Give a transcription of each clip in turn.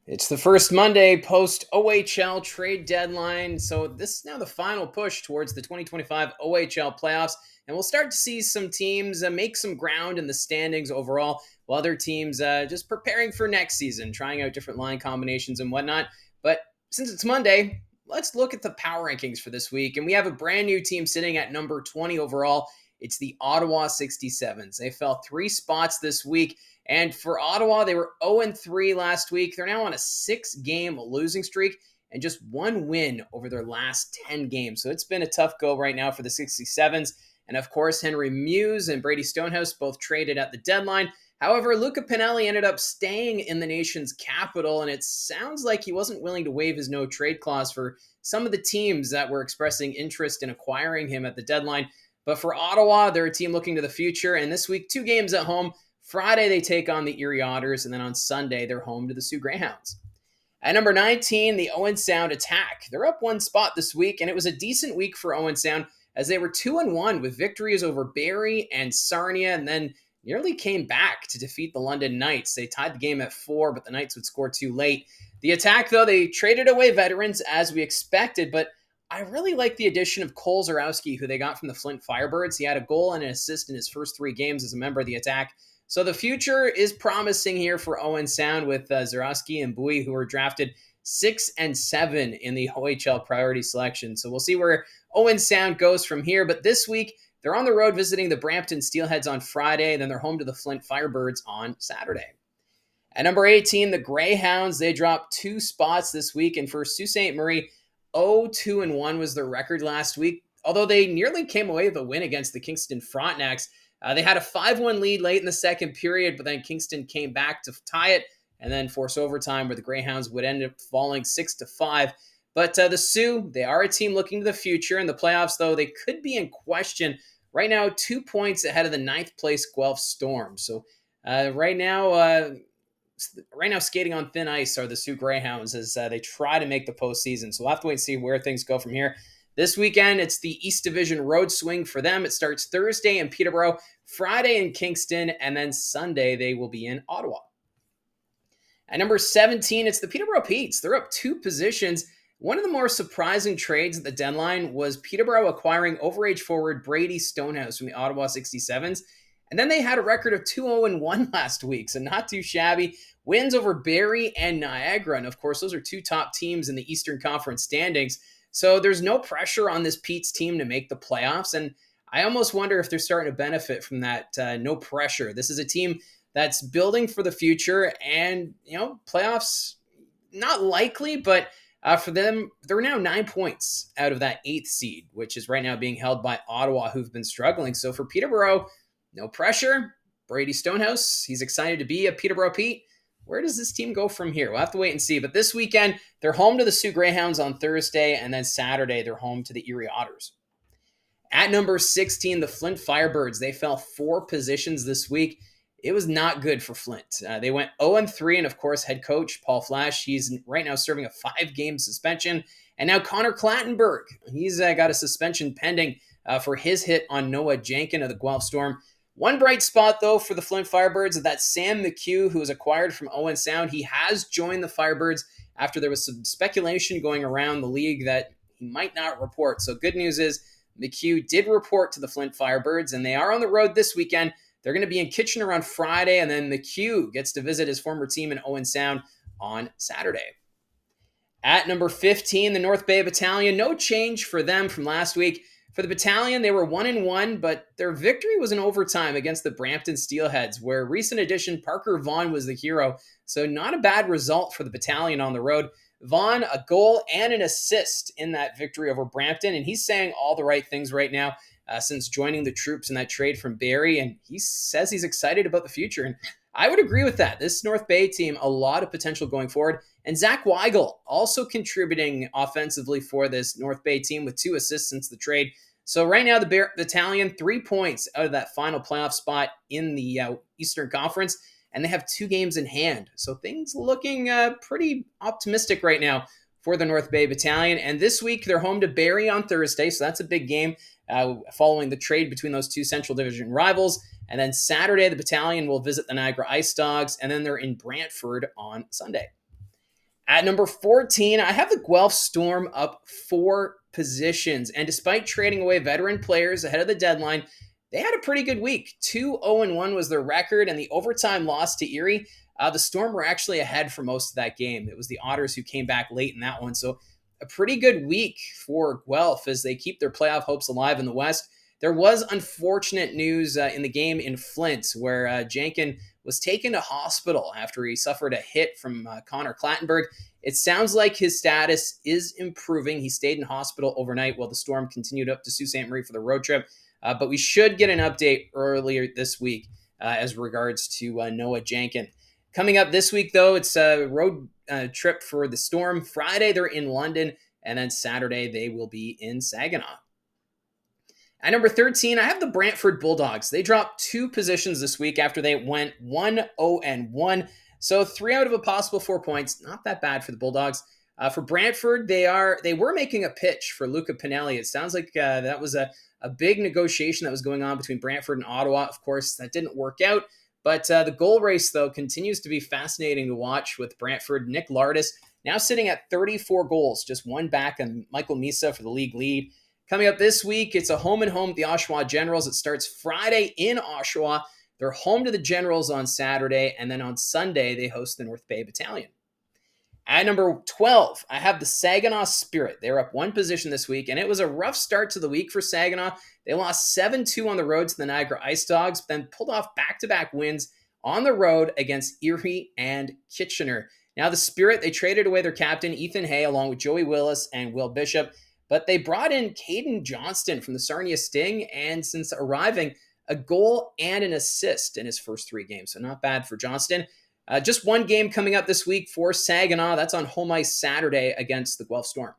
It's the first Monday post OHL Trade Deadline, so this is now the final push towards the 2025 OHL playoffs, and we'll start to see some teams make some ground in the standings overall, while other teams just preparing for next season, trying out different line combinations and whatnot. But since it's Monday, let's look at the power rankings for this week, and we have a brand new team sitting at number 20 overall. It's the Ottawa 67s. They fell 3 spots this week. And for Ottawa, they were 0-3 last week. They're now on a 6-game losing streak and just 1 win over their last 10 games. So it's been a tough go right now for the 67s. And of course, Henry Muse and Brady Stonehouse both traded at the deadline. However, Luca Pinelli ended up staying in the nation's capital, and it sounds like he wasn't willing to waive his no-trade clause for some of the teams that were expressing interest in acquiring him at the deadline. But for Ottawa, they're a team looking to the future, and this week, 2 games at home. Friday, they take on the Erie Otters, and then on Sunday, they're home to the Soo Greyhounds. At number 19, the Owen Sound Attack. They're up 1 spot this week, and it was a decent week for Owen Sound as they were 2-1 with victories over Barrie and Sarnia, and then nearly came back to defeat the London Knights. They tied the game at 4, but the Knights would score too late. The Attack, though, they traded away veterans as we expected, but I really like the addition of Cole Zarowski, who they got from the Flint Firebirds. He had a goal and an assist in his first 3 games as a member of the Attack. So the future is promising here for Owen Sound with Zarowski and Bowie, who were drafted 6 and 7 in the OHL priority selection. So we'll see where Owen Sound goes from here. But this week, they're on the road visiting the Brampton Steelheads on Friday. Then they're home to the Flint Firebirds on Saturday. At number 18, the Greyhounds, they dropped 2 spots this week. And for Sault Ste. Marie, 0-2-1 was their record last week. Although they nearly came away with a win against the Kingston Frontenacs. They had a 5-1 lead late in the second period, but then Kingston came back to tie it and then force overtime where the Greyhounds would end up falling 6-5. But the Sioux, they are a team looking to the future. In the playoffs, though, they could be in question. Right now, 2 points ahead of the 9th place Guelph Storm. So right now, skating on thin ice are the Soo Greyhounds as they try to make the postseason. So we'll have to wait and see where things go from here. This weekend, it's the East Division road swing for them. It starts Thursday in Peterborough, Friday in Kingston, and then Sunday they will be in Ottawa. At number 17, it's the Peterborough Petes. They're up 2 positions. One of the more surprising trades at the deadline was Peterborough acquiring overage forward Brady Stonehouse from the Ottawa 67s. And then they had a record of 2-0-1 last week, so not too shabby. Wins over Barrie and Niagara. And of course, those are 2 top teams in the Eastern Conference standings. So there's no pressure on this Pete's team to make the playoffs. And I almost wonder if they're starting to benefit from that no pressure. This is a team that's building for the future and, playoffs, not likely, but for them, they're now 9 points out of that 8th seed, which is right now being held by Ottawa, who've been struggling. So for Peterborough, no pressure. Brady Stonehouse, he's excited to be a Peterborough Pete. Where does this team go from here? We'll have to wait and see. But this weekend, they're home to the Soo Greyhounds on Thursday, and then Saturday, they're home to the Erie Otters. At number 16, the Flint Firebirds. They fell 4 positions this week. It was not good for Flint. They went 0-3, and of course, head coach Paul Flash, he's right now serving a 5-game suspension. And now Connor Clattenburg, he's got a suspension pending for his hit on Noah Jankin of the Guelph Storm. One bright spot, though, for the Flint Firebirds is that Sam McHugh, who was acquired from Owen Sound, he has joined the Firebirds after there was some speculation going around the league that he might not report. So good news is McHugh did report to the Flint Firebirds, and they are on the road this weekend. They're going to be in Kitchener on Friday, and then McHugh gets to visit his former team in Owen Sound on Saturday. At number 15, the North Bay Battalion. No change for them from last week. For the Battalion, they were 1-1, but their victory was in overtime against the Brampton Steelheads, where recent addition Parker Vaughn was the hero. So not a bad result for the Battalion on the road. Vaughn, a goal and an assist in that victory over Brampton, and he's saying all the right things right now since joining the troops in that trade from Barrie, and he says he's excited about the future. And I would agree with that. This North Bay team, a lot of potential going forward. And Zach Weigel also contributing offensively for this North Bay team with 2 assists since the trade. So right now, the Battalion, 3 points out of that final playoff spot in the Eastern Conference, and they have 2 games in hand. So things looking pretty optimistic right now for the North Bay Battalion. And this week, they're home to Barrie on Thursday, so that's a big game following the trade between those 2 Central Division rivals. And then Saturday, the Battalion will visit the Niagara Ice Dogs, and then they're in Brantford on Sunday. At number 14, I have the Guelph Storm up 4 positions. And despite trading away veteran players ahead of the deadline, they had a pretty good week. 2-0-1 was their record, and the overtime loss to Erie, the Storm were actually ahead for most of that game. It was the Otters who came back late in that one. So a pretty good week for Guelph as they keep their playoff hopes alive in the West. There was unfortunate news in the game in Flint where Jankin was taken to hospital after he suffered a hit from Connor Clattenburg. It sounds like his status is improving. He stayed in hospital overnight while the Storm continued up to Sault Ste. Marie for the road trip. But we should get an update earlier this week as regards to Noah Jankin. Coming up this week, though, it's a road trip for the Storm. Friday, they're in London, and then Saturday, they will be in Saginaw. At number 13, I have the Brantford Bulldogs. They dropped 2 positions this week after they went 1-0-1. So 3 out of a possible 4 points. Not that bad for the Bulldogs. For Brantford, they were making a pitch for Luca Pinelli. It sounds like that was a big negotiation that was going on between Brantford and Ottawa. Of course, that didn't work out. But the goal race, though, continues to be fascinating to watch with Brantford. Nick Lardis now sitting at 34 goals, just 1 back on Michael Misa for the league lead. Coming up this week, it's a home and home at the Oshawa Generals. It starts Friday in Oshawa. They're home to the Generals on Saturday, and then on Sunday, they host the North Bay Battalion. At number 12, I have the Saginaw Spirit. They're up 1 position this week, and it was a rough start to the week for Saginaw. They lost 7-2 on the road to the Niagara Ice Dogs, then pulled off back-to-back wins on the road against Erie and Kitchener. Now the Spirit, they traded away their captain, Ethan Hay, along with Joey Willis and Will Bishop, but they brought in Caden Johnston from the Sarnia Sting, and since arriving, a goal and an assist in his first 3 games, so not bad for Johnston. Just 1 game coming up this week for Saginaw. That's on home ice Saturday against the Guelph Storm.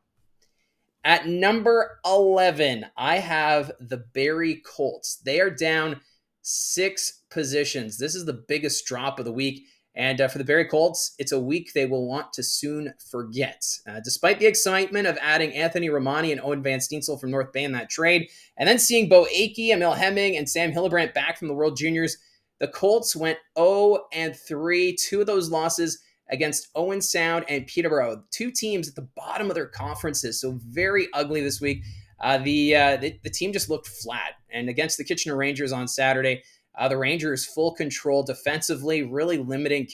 At number 11, I have the Barrie Colts. They are down 6 positions. This is the biggest drop of the week. And for the Barrie Colts, it's a week they will want to soon forget. Despite the excitement of adding Anthony Romani and Owen Van Steensel from North Bay in that trade, and then seeing Bo Akey, Emil Hemming, and Sam Hillebrand back from the World Juniors, the Colts went 0-3, 2 of those losses against Owen Sound and Peterborough, 2 teams at the bottom of their conferences, so very ugly this week. The team just looked flat, and against the Kitchener Rangers on Saturday, the Rangers full control defensively, really limiting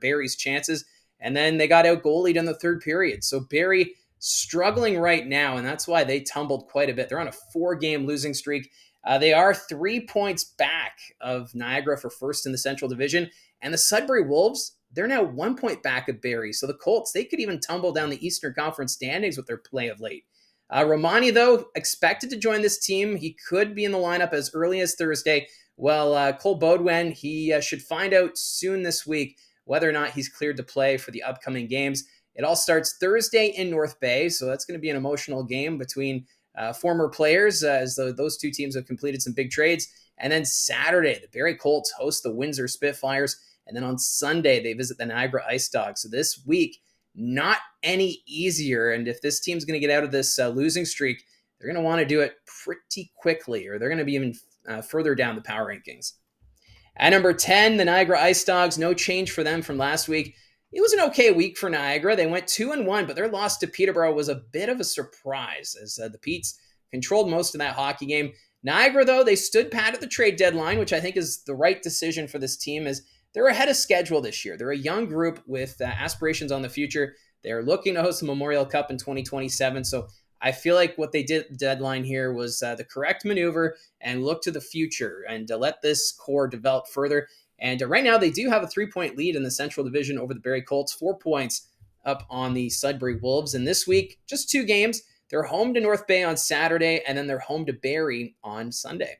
Barrie's chances, and then they got out goalied in the 3rd period. So Barrie struggling right now, and that's why they tumbled quite a bit. They're on a 4-game losing streak. They are 3 points back of Niagara for first in the Central Division. And the Sudbury Wolves, they're now 1 point back of Barrie. So the Colts, they could even tumble down the Eastern Conference standings with their play of late. Romani, though, expected to join this team. He could be in the lineup as early as Thursday. Well, Cole Bodwin, he should find out soon this week whether or not he's cleared to play for the upcoming games. It all starts Thursday in North Bay, so that's going to be an emotional game between former players, as those 2 teams have completed some big trades. And then Saturday, the Barrie Colts host the Windsor Spitfires. And then on Sunday, they visit the Niagara Ice Dogs. So this week, not any easier. And if this team's going to get out of this losing streak, they're going to want to do it pretty quickly, or they're going to be even further down the power rankings. At number 10, the Niagara Ice Dogs, no change for them from last week. It was an okay week for Niagara. They went 2-1, but their loss to Peterborough was a bit of a surprise as the Petes controlled most of that hockey game. Niagara, though, they stood pat at the trade deadline, which I think is the right decision for this team, as they're ahead of schedule this year. They're a young group with aspirations on the future. They're looking to host the Memorial Cup in 2027, so I feel like what they did at the deadline here was the correct maneuver and look to the future and let this core develop further. And right now they do have a 3-point lead in the Central Division over the Barrie Colts, 4 points up on the Sudbury Wolves. And this week, just 2 games. They're home to North Bay on Saturday, and then they're home to Barrie on Sunday.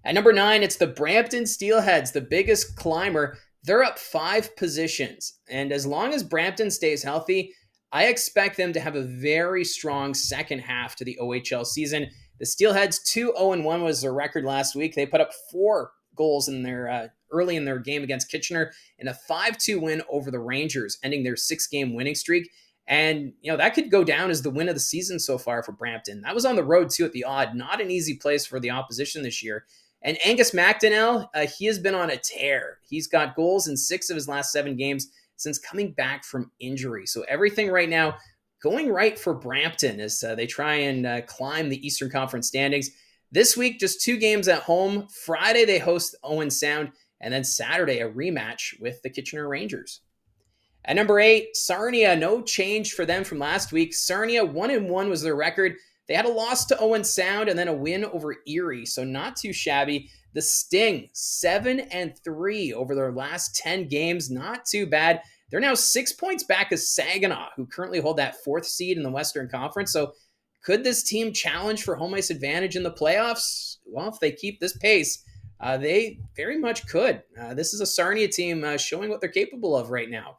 At number 9, it's the Brampton Steelheads, the biggest climber. They're up 5 positions. And as long as Brampton stays healthy, I expect them to have a very strong second half to the OHL season. The Steelheads 2-0-1 was their record last week. They put up 4 goals in their early in their game against Kitchener in a 5-2 win over the Rangers, ending their 6-game winning streak. And, that could go down as the win of the season so far for Brampton. That was on the road, too, at the Odd. Not an easy place for the opposition this year. And Angus McDonnell, he has been on a tear. He's got goals in 6 of his last 7 games, since coming back from injury. So everything right now going right for Brampton as they try and climb the Eastern Conference standings. This week, just 2 games at home. Friday, they host Owen Sound, and then Saturday, a rematch with the Kitchener Rangers. At number 8, Sarnia, no change for them from last week. Sarnia 1-1 was their record. They had a loss to Owen Sound and then a win over Erie, so not too shabby. The Sting 7-3 over their last 10 games, not too bad. They're now 6 points back of Saginaw, who currently hold that 4th seed in the Western Conference. So could this team challenge for home ice advantage in the playoffs? Well, if they keep this pace, they very much could. This is a Sarnia team showing what they're capable of right now.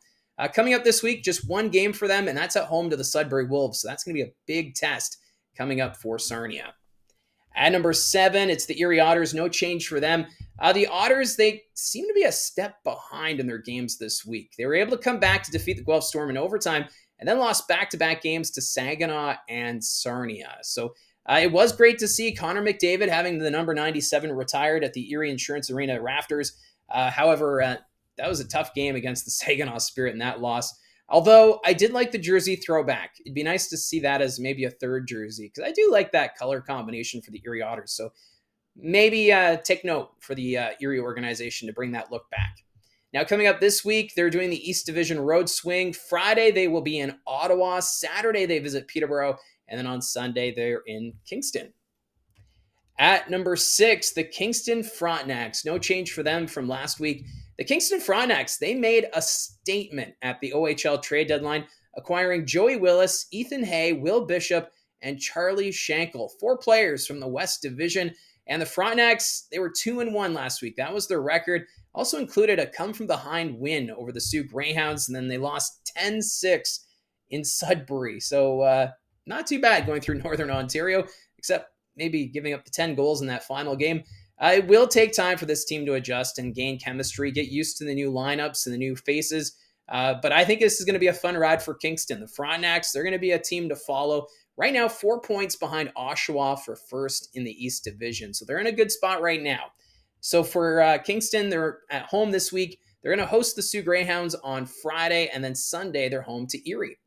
Coming up this week, just 1 game for them, and that's at home to the Sudbury Wolves. So that's going to be a big test coming up for Sarnia. At number 7, it's the Erie Otters. No change for them. The Otters, they seem to be a step behind in their games this week. They were able to come back to defeat the Guelph Storm in overtime and then lost back-to-back games to Saginaw and Sarnia. So it was great to see Connor McDavid having the number 97 retired at the Erie Insurance Arena rafters. However, that was a tough game against the Saginaw Spirit in that loss. Although I did like the jersey throwback. It'd be nice to see that as maybe a 3rd jersey because I do like that color combination for the Erie Otters. So maybe take note for the Erie organization to bring that look back. Now coming up this week, they're doing the East Division Road Swing. Friday, they will be in Ottawa. Saturday, they visit Peterborough. And then on Sunday, they're in Kingston. At number 6, the Kingston Frontenacs. No change for them from last week. The Kingston Frontenacs, they made a statement at the OHL Trade Deadline, acquiring Joey Willis, Ethan Hay, Will Bishop, and Charlie Schenkel, 4 players from the West Division. And the Frontenacs, they were 2-1 last week. That was their record. Also included a come-from-behind win over the Soo Greyhounds, and then they lost 10-6 in Sudbury. So not too bad going through Northern Ontario, except maybe giving up the 10 goals in that final game. It will take time for this team to adjust and gain chemistry, get used to the new lineups and the new faces. But I think this is going to be a fun ride for Kingston. The Frontenacs, they're going to be a team to follow. Right now, 4 points behind Oshawa for 1st in the East Division. So they're in a good spot right now. So for Kingston, they're at home this week. They're going to host the Soo Greyhounds on Friday, and then Sunday, they're home to Erie.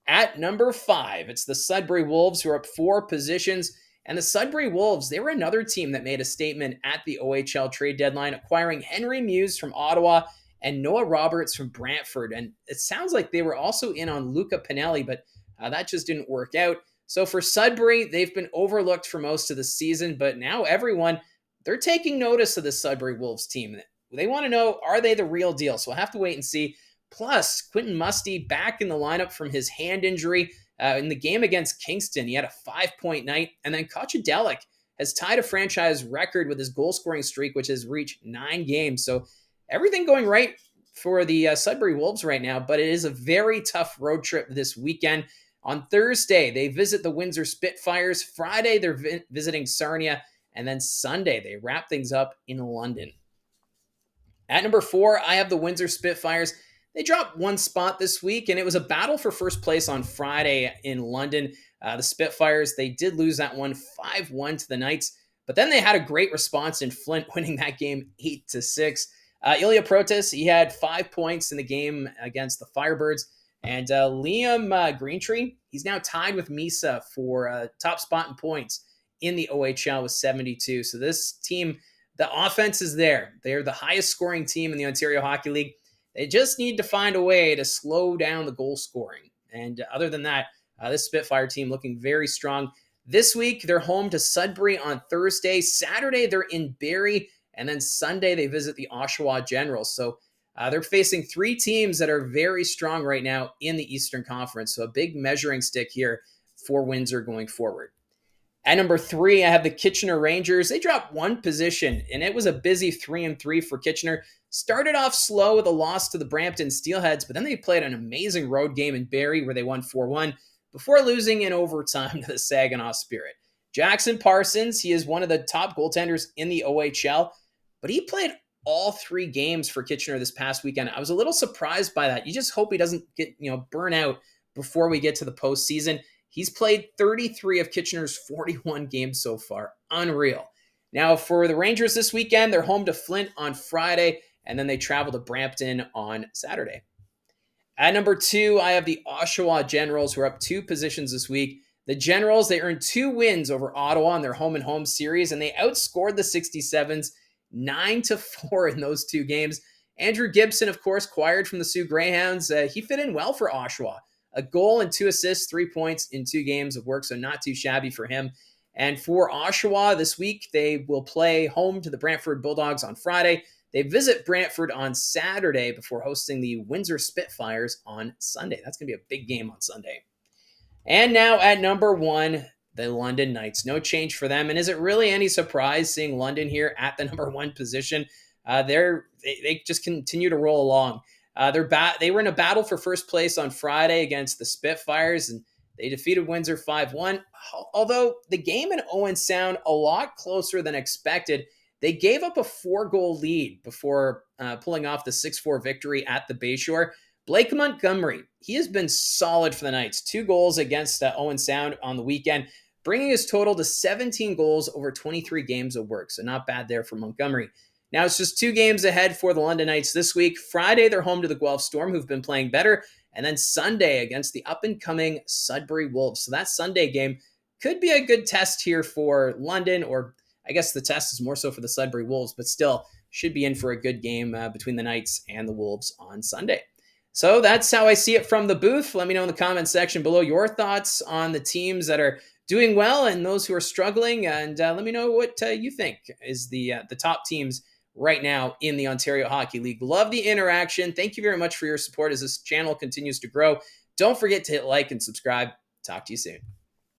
At number 5, it's the Sudbury Wolves, who are up 4 positions. And the Sudbury Wolves, they were another team that made a statement at the OHL Trade Deadline, acquiring Henry Muse from Ottawa and Noah Roberts from Brantford. And it sounds like they were also in on Luca Pinelli, but that just didn't work out. So for Sudbury, they've been overlooked for most of the season, but now everyone, they're taking notice of the Sudbury Wolves team. They want to know, are they the real deal? So we'll have to wait and see. Plus, Quentin Musty back in the lineup from his hand injury. In the game against Kingston, he had a 5-point night. And then Kochadelic has tied a franchise record with his goal-scoring streak, which has reached 9 games. So everything going right for the Sudbury Wolves right now, but it is a very tough road trip this weekend. On Thursday, they visit the Windsor Spitfires. Friday, they're visiting Sarnia. And then Sunday, they wrap things up in London. At number 4, I have the Windsor Spitfires. They dropped 1 spot this week, and it was a battle for first place on Friday in London. The Spitfires, they did lose that one 5-1 to the Knights, but then they had a great response in Flint, winning that game 8-6. Ilya Protas, he had 5 points in the game against the Firebirds, and Liam Greentree, he's now tied with Misa for top spot in points in the OHL with 72. So this team, the offense is there. They're the highest scoring team in the Ontario Hockey League. They just need to find a way to slow down the goal scoring. And other than that, this Spitfire team looking very strong. This week, they're home to Sudbury on Thursday. Saturday, they're in Barrie. And then Sunday, they visit the Oshawa Generals. So they're facing 3 teams that are very strong right now in the Eastern Conference. So a big measuring stick here for Windsor going forward. At number 3, I have the Kitchener Rangers. They dropped 1 position, and it was a busy 3-3 for Kitchener. Started off slow with a loss to the Brampton Steelheads, but then they played an amazing road game in Barrie where they won 4-1 before losing in overtime to the Saginaw Spirit. Jackson Parsons, he is one of the top goaltenders in the OHL, but he played all 3 games for Kitchener this past weekend. I was a little surprised by that. You just hope he doesn't get burn out before we get to the postseason. He's played 33 of Kitchener's 41 games so far. Unreal. Now, for the Rangers this weekend, they're home to Flint on Friday, and then they travel to Brampton on Saturday. At number 2, I have the Oshawa Generals, who are up 2 positions this week. The Generals, they earned 2 wins over Ottawa in their home and home series, and they outscored the 67s 9-4 in those 2 games. Andrew Gibson, of course, acquired from the Soo Greyhounds. He fit in well for Oshawa. A goal and 2 assists, 3 points in 2 games of work, so not too shabby for him. And for Oshawa this week, they will play home to the Brandford Bulldogs on Friday. They visit Brantford on Saturday before hosting the Windsor Spitfires on Sunday. That's going to be a big game on Sunday. And now at number 1, the London Knights. No change for them. And is it really any surprise seeing London here at the number 1 position? They just continue to roll along. They were in a battle for first place on Friday against the Spitfires, and they defeated Windsor 5-1. Although the game in Owen sound a lot closer than expected, they gave up a 4-goal lead before pulling off the 6-4 victory at the Bayshore. Blake Montgomery, he has been solid for the Knights. 2 goals against Owen Sound on the weekend, bringing his total to 17 goals over 23 games of work. So not bad there for Montgomery. Now it's just 2 games ahead for the London Knights this week. Friday, they're home to the Guelph Storm, who've been playing better. And then Sunday against the up-and-coming Sudbury Wolves. So that Sunday game could be a good test here for London, or I guess the test is more so for the Sudbury Wolves, but still should be in for a good game between the Knights and the Wolves on Sunday. So that's how I see it from the booth. Let me know in the comment section below your thoughts on the teams that are doing well and those who are struggling. And let me know what you think is the top teams right now in the Ontario Hockey League. Love the interaction. Thank you very much for your support as this channel continues to grow. Don't forget to hit like and subscribe. Talk to you soon.